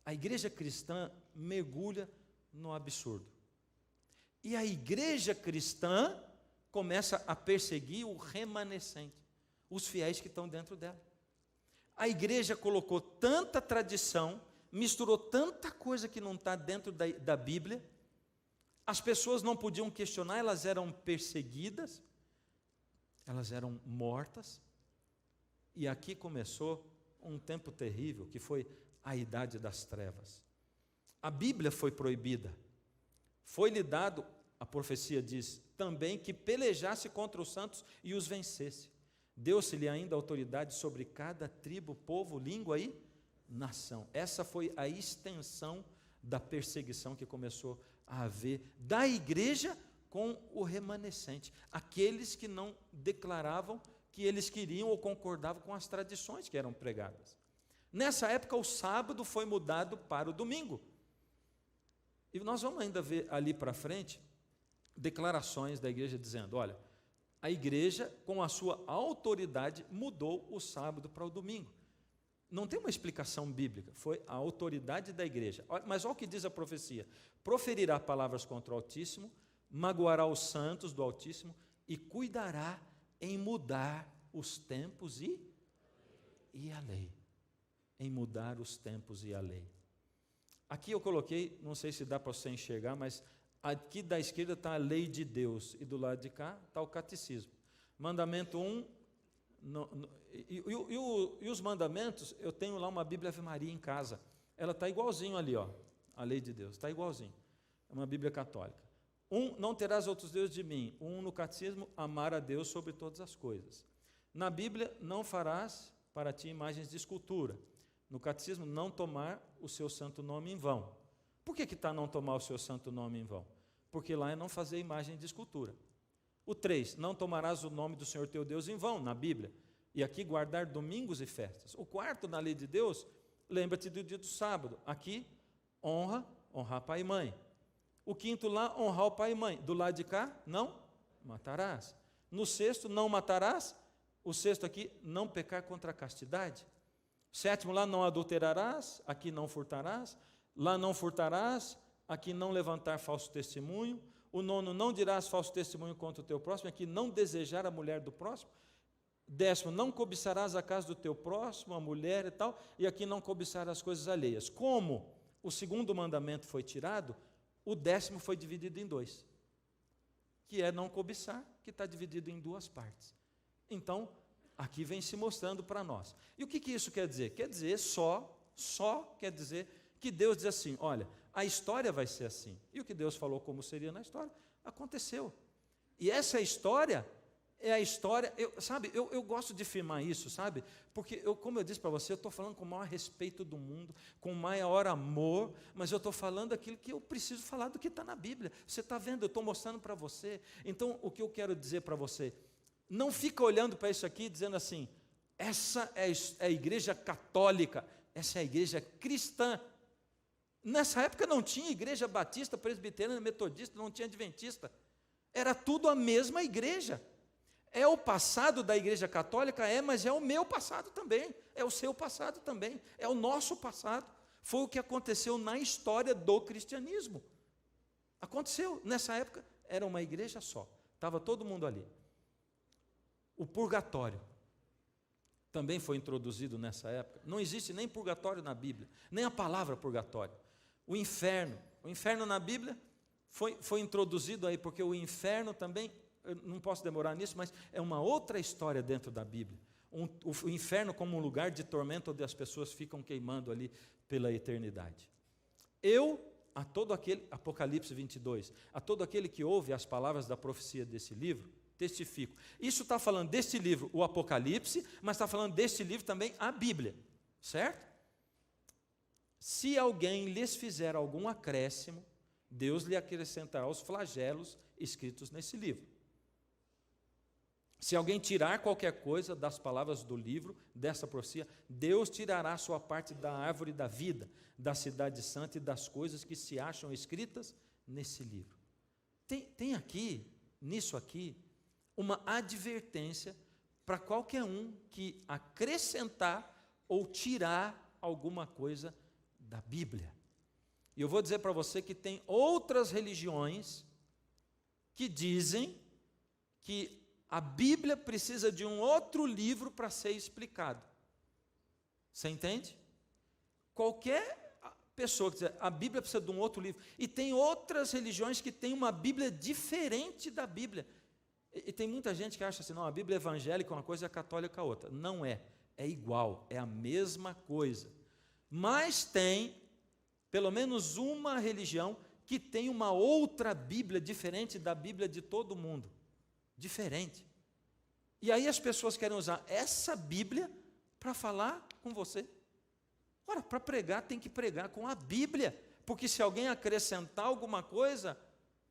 a igreja cristã mergulha no absurdo. E a igreja cristã começa a perseguir o remanescente, os fiéis que estão dentro dela. A igreja colocou tanta tradição, misturou tanta coisa que não está dentro da Bíblia, as pessoas não podiam questionar, elas eram perseguidas, elas eram mortas, e aqui começou um tempo terrível, que foi a Idade das Trevas. A Bíblia foi proibida, foi-lhe dado, a profecia diz, também que pelejasse contra os santos e os vencesse. Deu-se-lhe ainda autoridade sobre cada tribo, povo, língua e nação. Essa foi a extensão da perseguição que começou a haver da igreja com o remanescente, aqueles que não declaravam que eles queriam ou concordavam com as tradições que eram pregadas. Nessa época, o sábado foi mudado para o domingo. E nós vamos ainda ver ali para frente declarações da igreja dizendo: olha, a igreja, com a sua autoridade, mudou o sábado para o domingo. Não tem uma explicação bíblica, foi a autoridade da igreja. Mas olha o que diz a profecia: proferirá palavras contra o Altíssimo, magoará os santos do Altíssimo e cuidará em mudar os tempos e a lei. Em mudar os tempos e a lei. Aqui eu coloquei, não sei se dá para você enxergar, mas aqui da esquerda está a lei de Deus e do lado de cá está o catecismo. Mandamento 1, e os mandamentos, eu tenho lá uma Bíblia Ave Maria em casa. Ela está igualzinho ali, ó, a lei de Deus, está igualzinho. É uma Bíblia católica. 1, não terás outros deuses de mim. 1, no catecismo, amar a Deus sobre todas as coisas. Na Bíblia, não farás para ti imagens de escultura. No catecismo, não tomar o seu santo nome em vão. Por que está não tomar o seu santo nome em vão? Porque lá é não fazer imagem de escultura. O 3, não tomarás o nome do Senhor teu Deus em vão, na Bíblia. E aqui, guardar domingos e festas. O quarto, na lei de Deus, lembra-te do dia do sábado. Aqui, honrar pai e mãe. O quinto lá, honrar o pai e mãe. Do lado de cá, não matarás. No sexto, não matarás. O sexto aqui, não pecar contra a castidade. O sétimo lá, não adulterarás. Aqui, não furtarás. Lá, não furtarás. Aqui, não levantar falso testemunho. O nono, não dirás falso testemunho contra o teu próximo. Aqui, não desejar a mulher do próximo. Décimo, não cobiçarás a casa do teu próximo, a mulher e tal. E aqui, não cobiçar as coisas alheias. Como o segundo mandamento foi tirado, o décimo foi dividido em dois, que é não cobiçar, que está dividido em duas partes. Então, aqui vem se mostrando para nós. E o que isso quer dizer? Quer dizer só quer dizer que Deus diz assim, olha, a história vai ser assim. E o que Deus falou como seria na história, aconteceu. E essa história é a história, eu gosto de firmar isso, sabe? Porque, como eu disse para você, eu estou falando com o maior respeito do mundo, com o maior amor, mas eu estou falando aquilo que eu preciso falar do que está na Bíblia. Você está vendo, eu estou mostrando para você. Então, o que eu quero dizer para você, não fica olhando para isso aqui dizendo assim, essa é a igreja católica, essa é a igreja cristã. Nessa época não tinha igreja batista, presbiteriana, metodista, não tinha adventista. Era tudo a mesma igreja. É o passado da igreja católica? Mas é o meu passado também, é o seu passado também, é o nosso passado. Foi o que aconteceu na história do cristianismo. Aconteceu, nessa época era uma igreja só, estava todo mundo ali. O purgatório também foi introduzido nessa época. Não existe nem purgatório na Bíblia, nem a palavra purgatório. O inferno na Bíblia foi introduzido aí, porque o inferno também, eu não posso demorar nisso, mas é uma outra história dentro da Bíblia. O inferno como um lugar de tormento onde as pessoas ficam queimando ali pela eternidade. A todo aquele, Apocalipse 22, a todo aquele que ouve as palavras da profecia desse livro, testifico. Isso está falando deste livro, o Apocalipse, mas está falando deste livro também, a Bíblia, certo? Se alguém lhes fizer algum acréscimo, Deus lhe acrescentará os flagelos escritos nesse livro. Se alguém tirar qualquer coisa das palavras do livro, dessa profecia, Deus tirará a sua parte da árvore da vida, da cidade santa e das coisas que se acham escritas nesse livro. Tem aqui, nisso aqui, uma advertência para qualquer um que acrescentar ou tirar alguma coisa da Bíblia. E eu vou dizer para você que tem outras religiões que dizem que a Bíblia precisa de um outro livro para ser explicado. Você entende? Qualquer pessoa que dizer, a Bíblia precisa de um outro livro. E tem outras religiões que têm uma Bíblia diferente da Bíblia. E tem muita gente que acha assim, não, a Bíblia evangélica é uma coisa e a católica é outra. Não é. É igual, é a mesma coisa. Mas tem, pelo menos uma religião que tem uma outra Bíblia diferente da Bíblia de todo mundo. Diferente. E aí as pessoas querem usar essa Bíblia para falar com você. Ora, para pregar tem que pregar com a Bíblia, porque se alguém acrescentar alguma coisa,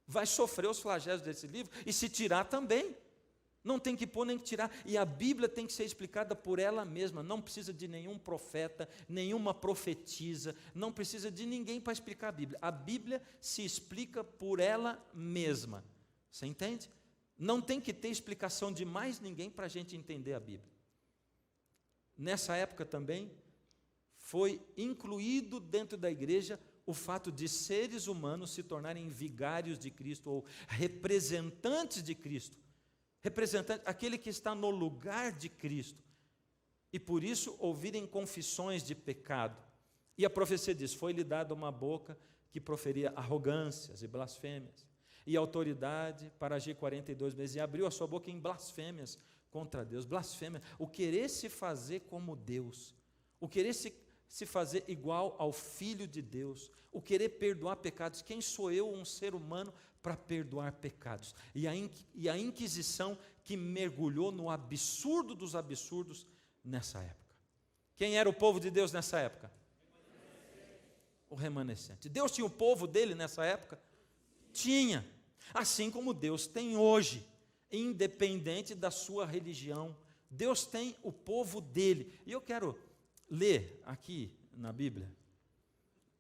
vai sofrer os flagelos desse livro, e se tirar também. Não tem que pôr nem que tirar, e a Bíblia tem que ser explicada por ela mesma, não precisa de nenhum profeta, nenhuma profetisa, não precisa de ninguém para explicar a Bíblia. A Bíblia se explica por ela mesma. Você entende? Não tem que ter explicação de mais ninguém para a gente entender a Bíblia. Nessa época também, foi incluído dentro da igreja o fato de seres humanos se tornarem vigários de Cristo, ou representantes de Cristo. Representante, aquele que está no lugar de Cristo. E por isso ouvirem confissões de pecado. E a profecia diz, foi-lhe dada uma boca que proferia arrogâncias e blasfêmias, e autoridade para agir 42 meses, e abriu a sua boca em blasfêmias contra Deus. Blasfêmia, o querer se fazer como Deus, o querer se fazer igual ao Filho de Deus, o querer perdoar pecados. Quem sou eu, um ser humano, para perdoar pecados? E a Inquisição que mergulhou no absurdo dos absurdos nessa época. Quem era o povo de Deus nessa época? O remanescente. Deus tinha o povo dele nessa época? Tinha. Assim como Deus tem hoje, independente da sua religião, Deus tem o povo dele. E eu quero ler aqui na Bíblia,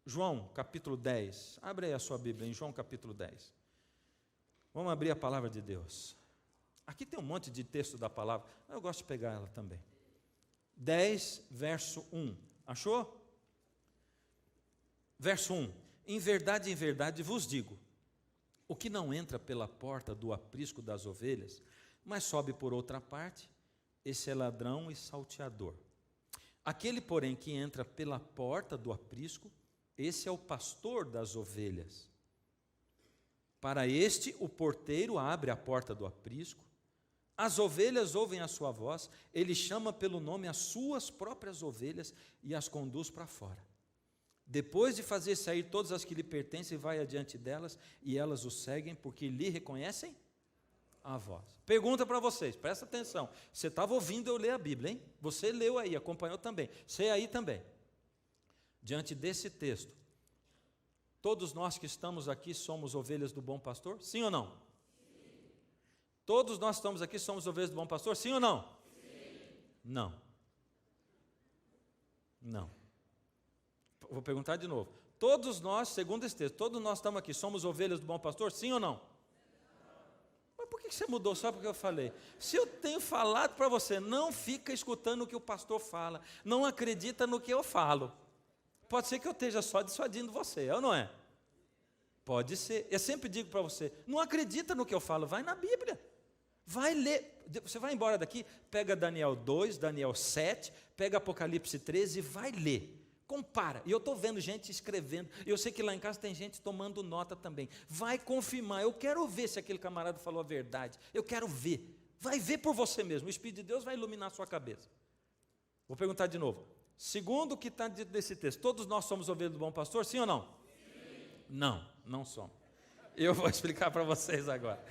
João capítulo 10. Abre aí a sua Bíblia em João capítulo 10. Vamos abrir a palavra de Deus. Aqui tem um monte de texto da palavra, eu gosto de pegar ela também. 10, verso 1. Achou? Verso 1. Em verdade vos digo, o que não entra pela porta do aprisco das ovelhas, mas sobe por outra parte, esse é ladrão e salteador. Aquele, porém, que entra pela porta do aprisco, esse é o pastor das ovelhas. Para este, o porteiro abre a porta do aprisco, as ovelhas ouvem a sua voz, ele chama pelo nome as suas próprias ovelhas e as conduz para fora. Depois de fazer sair todas as que lhe pertencem, vai adiante delas, e elas o seguem, porque lhe reconhecem a voz. Pergunta para vocês, presta atenção. Você estava ouvindo eu ler a Bíblia, hein? Você leu aí, acompanhou também. Você aí também. Diante desse texto, todos nós que estamos aqui somos ovelhas do bom pastor? Sim ou não? Sim. Todos nós que estamos aqui somos ovelhas do bom pastor? Sim ou não? Sim. Não. Não. Vou perguntar de novo. Todos nós, segundo esse texto, todos nós estamos aqui, somos ovelhas do bom pastor? Sim ou não? Mas por que você mudou só porque eu falei? Se eu tenho falado para você, não fica escutando o que o pastor fala, não acredita no que eu falo. Pode ser que eu esteja só dissuadindo você, é ou não é? Pode ser. Eu sempre digo para você, não acredita no que eu falo, vai na Bíblia. Vai ler. Você vai embora daqui, pega Daniel 2, Daniel 7, pega Apocalipse 13 e vai ler. Compara. E eu estou vendo gente escrevendo. Eu sei que lá em casa tem gente tomando nota também. Vai confirmar. Eu quero ver se aquele camarada falou a verdade. Eu quero ver. Vai ver por você mesmo. O Espírito de Deus vai iluminar a sua cabeça. Vou perguntar de novo. Segundo o que está dito nesse texto, todos nós somos ovelhas do bom pastor, sim ou não? Sim. Não, não somos. Eu vou explicar para vocês agora.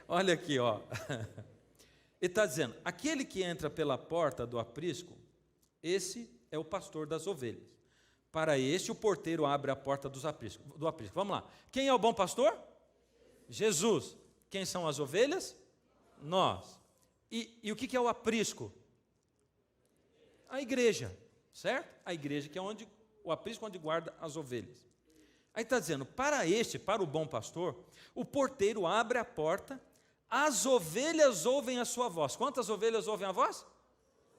Olha aqui, ó. Ele está dizendo, aquele que entra pela porta do aprisco, esse é o pastor das ovelhas. Para este, o porteiro abre a porta do aprisco. Vamos lá. Quem é o bom pastor? Jesus. Quem são as ovelhas? Nós. E o que é o aprisco? A igreja, certo? A igreja que é onde o aprisco onde guarda as ovelhas. Aí está dizendo, para o bom pastor, o porteiro abre a porta, as ovelhas ouvem a sua voz. Quantas ovelhas ouvem a voz?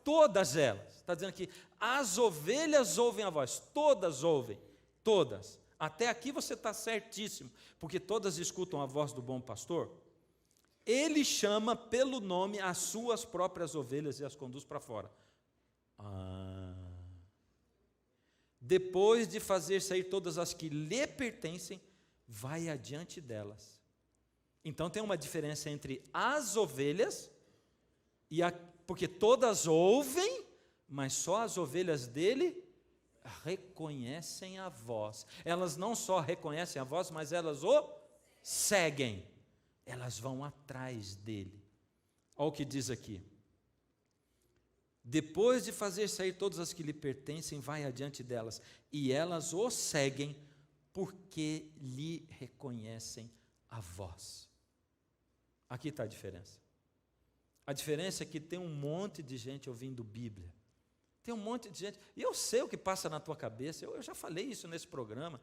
Todas elas. Está dizendo aqui, as ovelhas ouvem a voz. Todas ouvem. Todas. Até aqui você está certíssimo, porque todas escutam a voz do bom pastor. Ele chama pelo nome as suas próprias ovelhas e as conduz para fora. Depois de fazer sair todas as que lhe pertencem, vai adiante delas. Então tem uma diferença entre as ovelhas e porque todas ouvem, mas só as ovelhas dele reconhecem a voz. Elas não só reconhecem a voz, mas elas o seguem. Elas vão atrás dele. Olha o que diz aqui. Depois de fazer sair todas as que lhe pertencem, vai adiante delas, e elas o seguem, porque lhe reconhecem a voz. Aqui está a diferença. A diferença é que tem um monte de gente ouvindo Bíblia. Tem um monte de gente, e eu sei o que passa na tua cabeça, eu já falei isso nesse programa,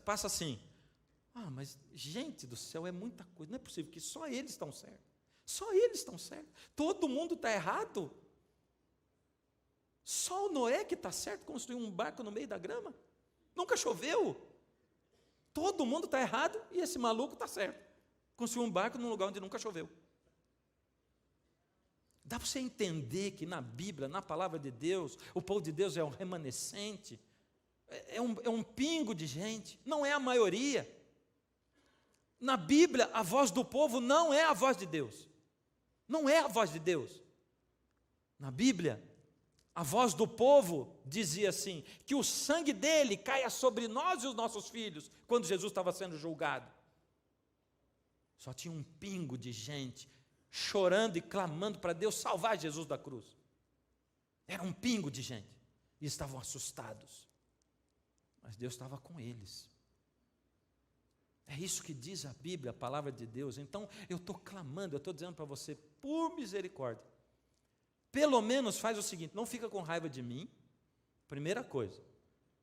passa assim, mas gente do céu, é muita coisa, não é possível que só eles estão certos, só eles estão certos, todo mundo está errado, só o Noé que está certo, construiu um barco no meio da grama, nunca choveu, todo mundo está errado e esse maluco está certo, construiu um barco num lugar onde nunca choveu. Dá para você entender que na Bíblia, na palavra de Deus, o povo de Deus é um remanescente, é um pingo de gente, não é a maioria. Na Bíblia, a voz do povo não é a voz de Deus, não é a voz de Deus. Na Bíblia, a voz do povo dizia assim, que o sangue dele caia sobre nós e os nossos filhos, quando Jesus estava sendo julgado. Só tinha um pingo de gente, chorando e clamando para Deus salvar Jesus da cruz. Era um pingo de gente, e estavam assustados, mas Deus estava com eles. É isso que diz a Bíblia, a palavra de Deus. Então, eu estou clamando, eu estou dizendo para você, por misericórdia, pelo menos faz o seguinte, não fica com raiva de mim, primeira coisa,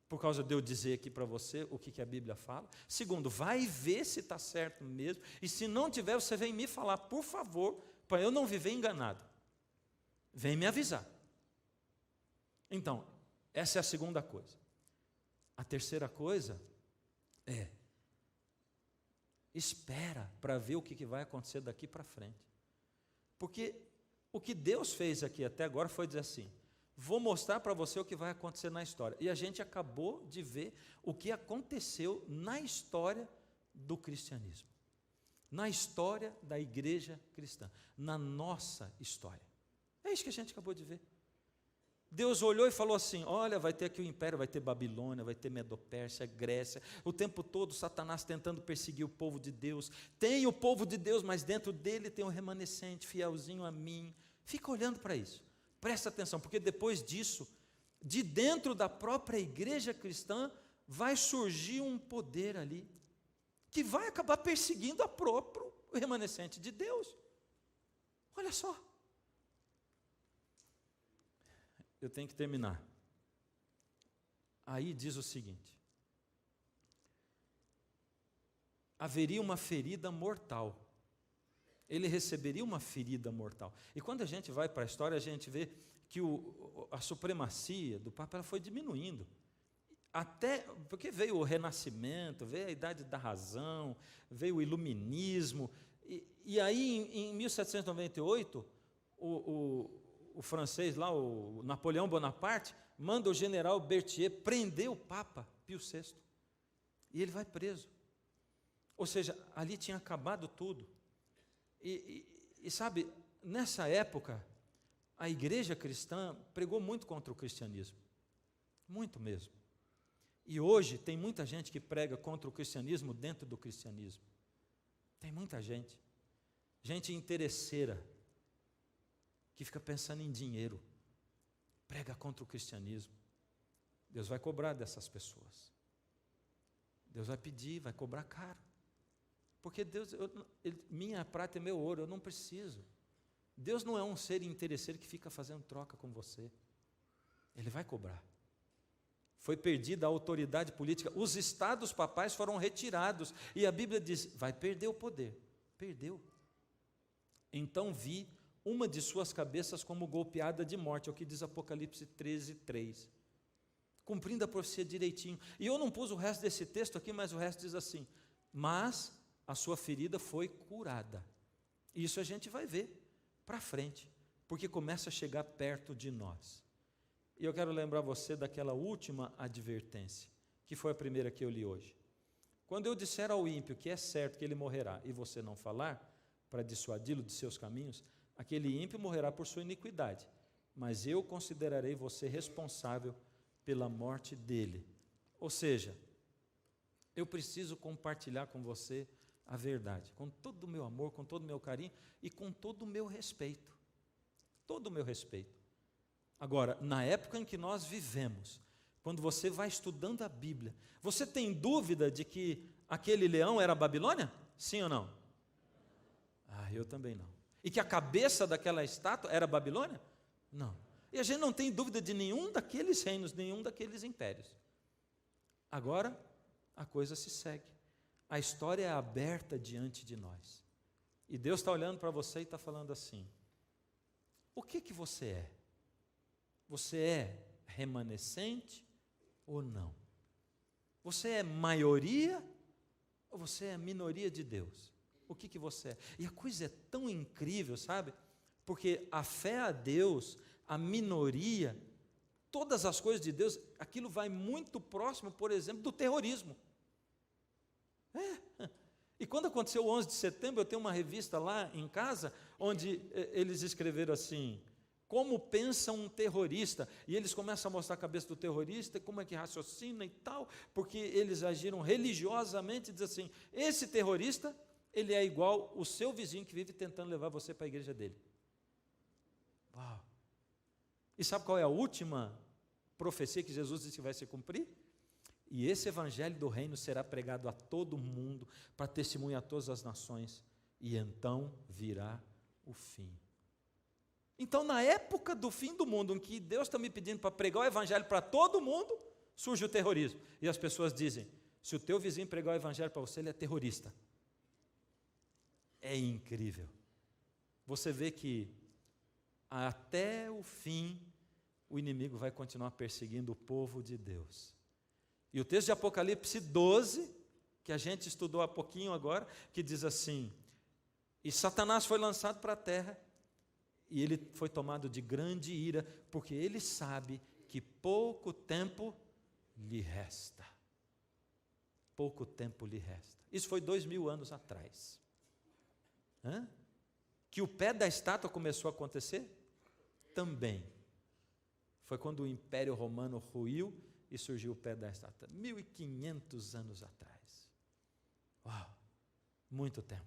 por causa de eu dizer aqui para você o que a Bíblia fala. Segundo, vai ver se está certo mesmo, e se não tiver, você vem me falar, por favor, para eu não viver enganado. Vem me avisar. Então, essa é a segunda coisa. A terceira coisa é, espera para ver o que vai acontecer daqui para frente. Porque o que Deus fez aqui até agora foi dizer assim, vou mostrar para você o que vai acontecer na história. E a gente acabou de ver o que aconteceu na história do cristianismo. Na história da igreja cristã. Na nossa história. É isso que a gente acabou de ver. Deus olhou e falou assim, olha, vai ter aqui o império, vai ter Babilônia, vai ter Medopérsia, Grécia, o tempo todo Satanás tentando perseguir o povo de Deus, tem o povo de Deus, mas dentro dele tem um remanescente, fielzinho a mim, fica olhando para isso, presta atenção, porque depois disso, de dentro da própria igreja cristã, vai surgir um poder ali, que vai acabar perseguindo o próprio remanescente de Deus, olha só. Eu tenho que terminar. Aí diz o seguinte: haveria uma ferida mortal. Ele receberia uma ferida mortal. E quando a gente vai para a história, a gente vê que a supremacia do Papa ela foi diminuindo. Até, porque veio o Renascimento, veio a Idade da Razão, veio o Iluminismo. E aí, em 1798, o francês lá, o Napoleão Bonaparte, manda o general Berthier prender o Papa Pio VI. E ele vai preso. Ou seja, ali tinha acabado tudo. E sabe, nessa época, a igreja cristã pregou muito contra o cristianismo. Muito mesmo. E hoje tem muita gente que prega contra o cristianismo dentro do cristianismo. Tem muita gente. Gente interesseira, que fica pensando em dinheiro, prega contra o cristianismo. Deus vai cobrar dessas pessoas. Deus vai pedir, vai cobrar caro. Porque Deus, minha prata é meu ouro, eu não preciso. Deus não é um ser interesseiro que fica fazendo troca com você. Ele vai cobrar. Foi perdida a autoridade política, os estados papais foram retirados, e a Bíblia diz, vai perder o poder. Perdeu. Então vi uma de suas cabeças como golpeada de morte, é o que diz Apocalipse 13:3, cumprindo a profecia direitinho. E eu não pus o resto desse texto aqui, mas o resto diz assim, mas a sua ferida foi curada. Isso a gente vai ver para frente, porque começa a chegar perto de nós. E eu quero lembrar você daquela última advertência, que foi a primeira que eu li hoje. Quando eu disser ao ímpio que é certo que ele morrerá, e você não falar, para dissuadi-lo de seus caminhos, aquele ímpio morrerá por sua iniquidade, mas eu considerarei você responsável pela morte dele. Ou seja, eu preciso compartilhar com você a verdade, com todo o meu amor, com todo o meu carinho e com todo o meu respeito. Todo o meu respeito. Agora, na época em que nós vivemos, quando você vai estudando a Bíblia, você tem dúvida de que aquele leão era a Babilônia? Sim ou não? Ah, eu também não. E que a cabeça daquela estátua era a Babilônia? Não. E a gente não tem dúvida de nenhum daqueles reinos, nenhum daqueles impérios. Agora, a coisa se segue. A história é aberta diante de nós. E Deus está olhando para você e está falando assim, o que você é? Você é remanescente ou não? Você é maioria ou você é minoria de Deus? O que você é? E a coisa é tão incrível, sabe? Porque a fé a Deus, a minoria, todas as coisas de Deus, aquilo vai muito próximo, por exemplo, do terrorismo. E quando aconteceu o 11 de setembro, eu tenho uma revista lá em casa, onde eles escreveram assim, como pensa um terrorista, e eles começam a mostrar a cabeça do terrorista, como é que raciocina e tal, porque eles agiram religiosamente, e diz assim, esse terrorista, ele é igual o seu vizinho que vive tentando levar você para a igreja dele. Uau! E sabe qual é a última profecia que Jesus disse que vai se cumprir? E esse evangelho do reino será pregado a todo mundo, para testemunhar a todas as nações, e então virá o fim. Então, na época do fim do mundo, em que Deus está me pedindo para pregar o evangelho para todo mundo, surge o terrorismo. E as pessoas dizem, se o teu vizinho pregar o evangelho para você, ele é terrorista. É incrível. Você vê que até o fim, o inimigo vai continuar perseguindo o povo de Deus. E o texto de Apocalipse 12, que a gente estudou há pouquinho agora, que diz assim, e Satanás foi lançado para a terra, e ele foi tomado de grande ira, porque ele sabe que pouco tempo lhe resta. Pouco tempo lhe resta. Isso foi 2000 anos atrás. Que o pé da estátua começou a acontecer? Também. Foi quando o Império Romano ruiu e surgiu o pé da estátua. 1500 anos atrás. Uau! Muito tempo.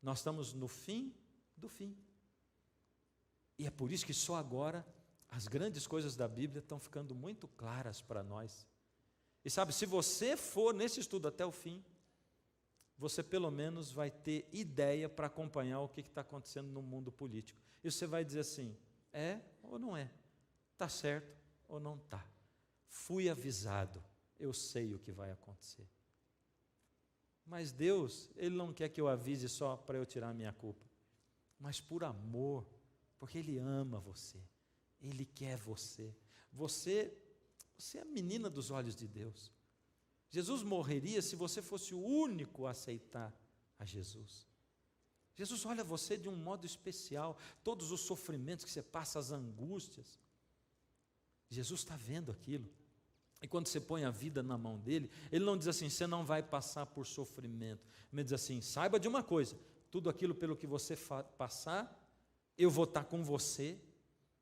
Nós estamos no fim do fim. E é por isso que só agora as grandes coisas da Bíblia estão ficando muito claras para nós. E sabe, se você for nesse estudo até o fim, você pelo menos vai ter ideia para acompanhar o que está acontecendo no mundo político. E você vai dizer assim, é ou não é? Está certo ou não está? Fui avisado, eu sei o que vai acontecer. Mas Deus, Ele não quer que eu avise só para eu tirar a minha culpa, mas por amor, porque Ele ama você, Ele quer você. Você é a menina dos olhos de Deus. Jesus morreria se você fosse o único a aceitar a Jesus. Jesus olha você de um modo especial, todos os sofrimentos que você passa, as angústias. Jesus está vendo aquilo. E quando você põe a vida na mão dele, ele não diz assim, você não vai passar por sofrimento. Ele diz assim, saiba de uma coisa, tudo aquilo pelo que você passar, eu vou estar com você.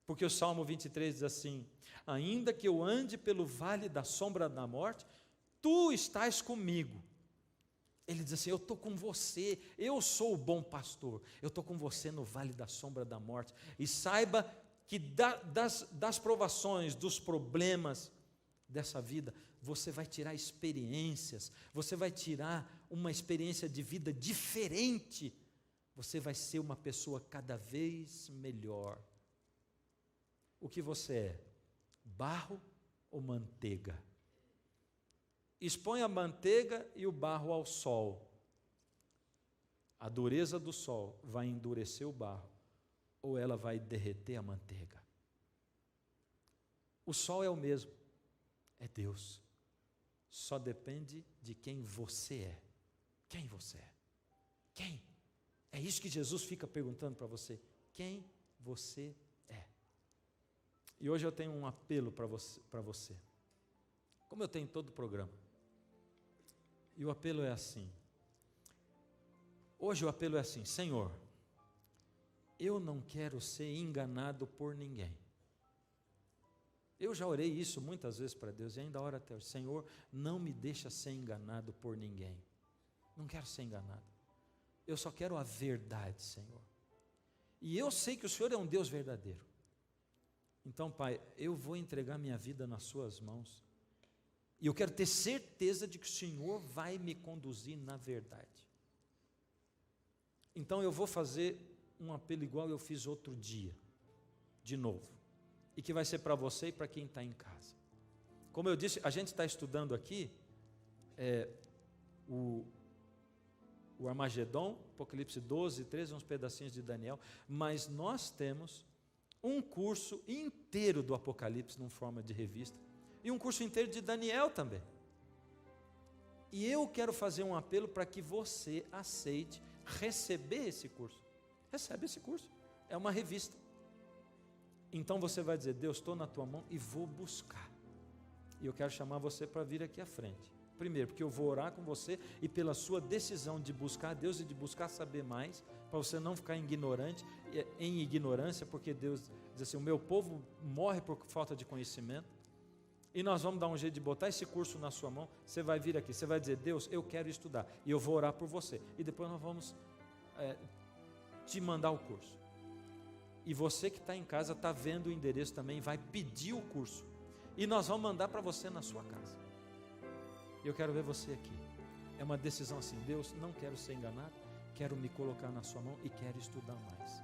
Porque o Salmo 23 diz assim, ainda que eu ande pelo vale da sombra da morte, tu estás comigo. Ele diz assim, eu estou com você, eu sou o bom pastor, eu estou com você no vale da sombra da morte. E saiba que das provações, dos problemas dessa vida, você vai tirar experiências, você vai tirar uma experiência de vida diferente, você vai ser uma pessoa cada vez melhor. O que você é? Barro ou manteiga? Expõe a manteiga e o barro ao sol. A dureza do sol vai endurecer o barro, ou ela vai derreter a manteiga. O sol é o mesmo, é Deus. Só depende de quem você é. Quem você é? Quem? É isso que Jesus fica perguntando para você. Quem você é? E hoje eu tenho um apelo para você. Como eu tenho em todo o programa. E o apelo é assim. Hoje o apelo é assim, Senhor, eu não quero ser enganado por ninguém. Eu já orei isso muitas vezes para Deus e ainda oro até hoje. Senhor, não me deixa ser enganado por ninguém. Não quero ser enganado. Eu só quero a verdade, Senhor. E eu sei que o Senhor é um Deus verdadeiro. Então, Pai, eu vou entregar minha vida nas suas mãos. E eu quero ter certeza de que o Senhor vai me conduzir na verdade. Então eu vou fazer um apelo igual eu fiz outro dia, de novo. E que vai ser para você e para quem está em casa. Como eu disse, a gente está estudando aqui o Armagedon, Apocalipse 12, 13, uns pedacinhos de Daniel, mas nós temos um curso inteiro do Apocalipse, numa forma de revista, e um curso inteiro de Daniel também. E eu quero fazer um apelo para que você aceite receber esse curso. Recebe esse curso, é uma revista. Então você vai dizer, Deus, estou na tua mão e vou buscar. E eu quero chamar você para vir aqui à frente. Primeiro, porque eu vou orar com você e pela sua decisão de buscar a Deus e de buscar saber mais, para você não ficar em ignorância, porque Deus diz assim, o meu povo morre por falta de conhecimento. E nós vamos dar um jeito de botar esse curso na sua mão. Você vai vir aqui, você vai dizer, Deus, eu quero estudar. E eu vou orar por você. E depois nós vamos te mandar o curso. E você que está em casa, está vendo o endereço também, vai pedir o curso. e nós vamos mandar para você na sua casa. E eu quero ver você aqui. É uma decisão assim: Deus, não quero ser enganado, quero me colocar na sua mão e quero estudar mais.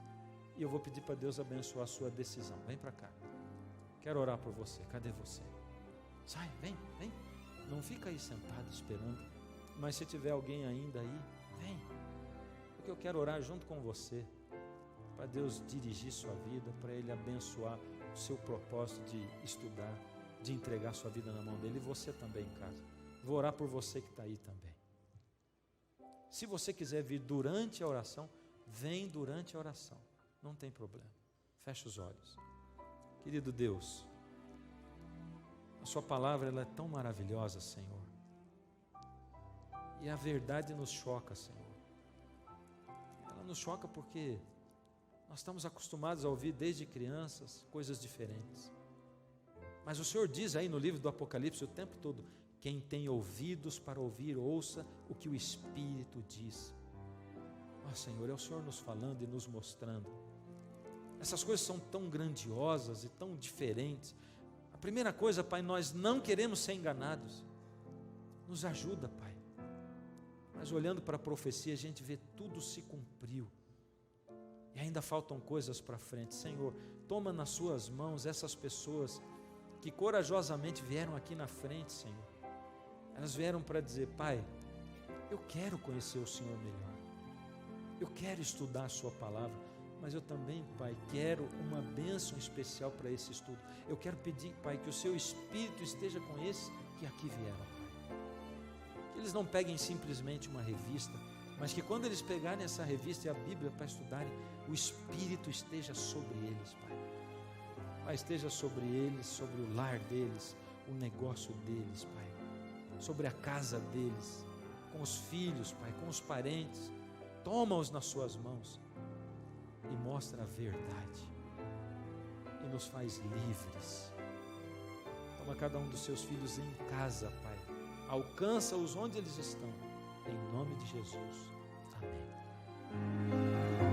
E eu vou pedir para Deus abençoar a sua decisão. Vem para cá. Quero orar por você. Cadê você? Sai, vem. Não fica aí sentado esperando. Mas se tiver alguém ainda aí, vem. Porque eu quero orar junto com você, para Deus dirigir sua vida, para Ele abençoar o seu propósito de estudar, de entregar sua vida na mão dEle, e você também em casa. Vou orar por você que está aí também. Se você quiser vir durante a oração, vem durante a oração, não tem problema. Fecha os olhos. Querido Deus, a sua palavra ela é tão maravilhosa, Senhor, e a verdade nos choca, Senhor. Ela nos choca porque nós estamos acostumados a ouvir desde crianças coisas diferentes. Mas o Senhor diz aí no livro do Apocalipse o tempo todo: quem tem ouvidos para ouvir, ouça o que o Espírito diz. Ó Senhor, é o Senhor nos falando e nos mostrando. Essas coisas são tão grandiosas e tão diferentes. A primeira coisa, Pai, nós não queremos ser enganados. Nos ajuda, Pai. Mas olhando para a profecia, a gente vê tudo se cumpriu. E ainda faltam coisas para frente. Senhor, toma nas suas mãos essas pessoas que corajosamente vieram aqui na frente, Senhor. Elas vieram para dizer: Pai, eu quero conhecer o Senhor melhor. Eu quero estudar a sua palavra. Mas eu também, Pai, quero uma bênção especial para esse estudo. Eu quero pedir, Pai, que o seu Espírito esteja com esses que aqui vieram, Pai. Que eles não peguem simplesmente uma revista, mas que quando eles pegarem essa revista e a Bíblia para estudarem, o Espírito esteja sobre eles, Pai. Pai, esteja sobre eles, sobre o lar deles, o negócio deles, Pai. Sobre a casa deles, com os filhos, Pai, com os parentes. Toma-os nas suas mãos e mostra a verdade e nos faz livres. Toma cada um dos seus filhos em casa, Pai. Alcança-os onde eles estão, em nome de Jesus. Amém.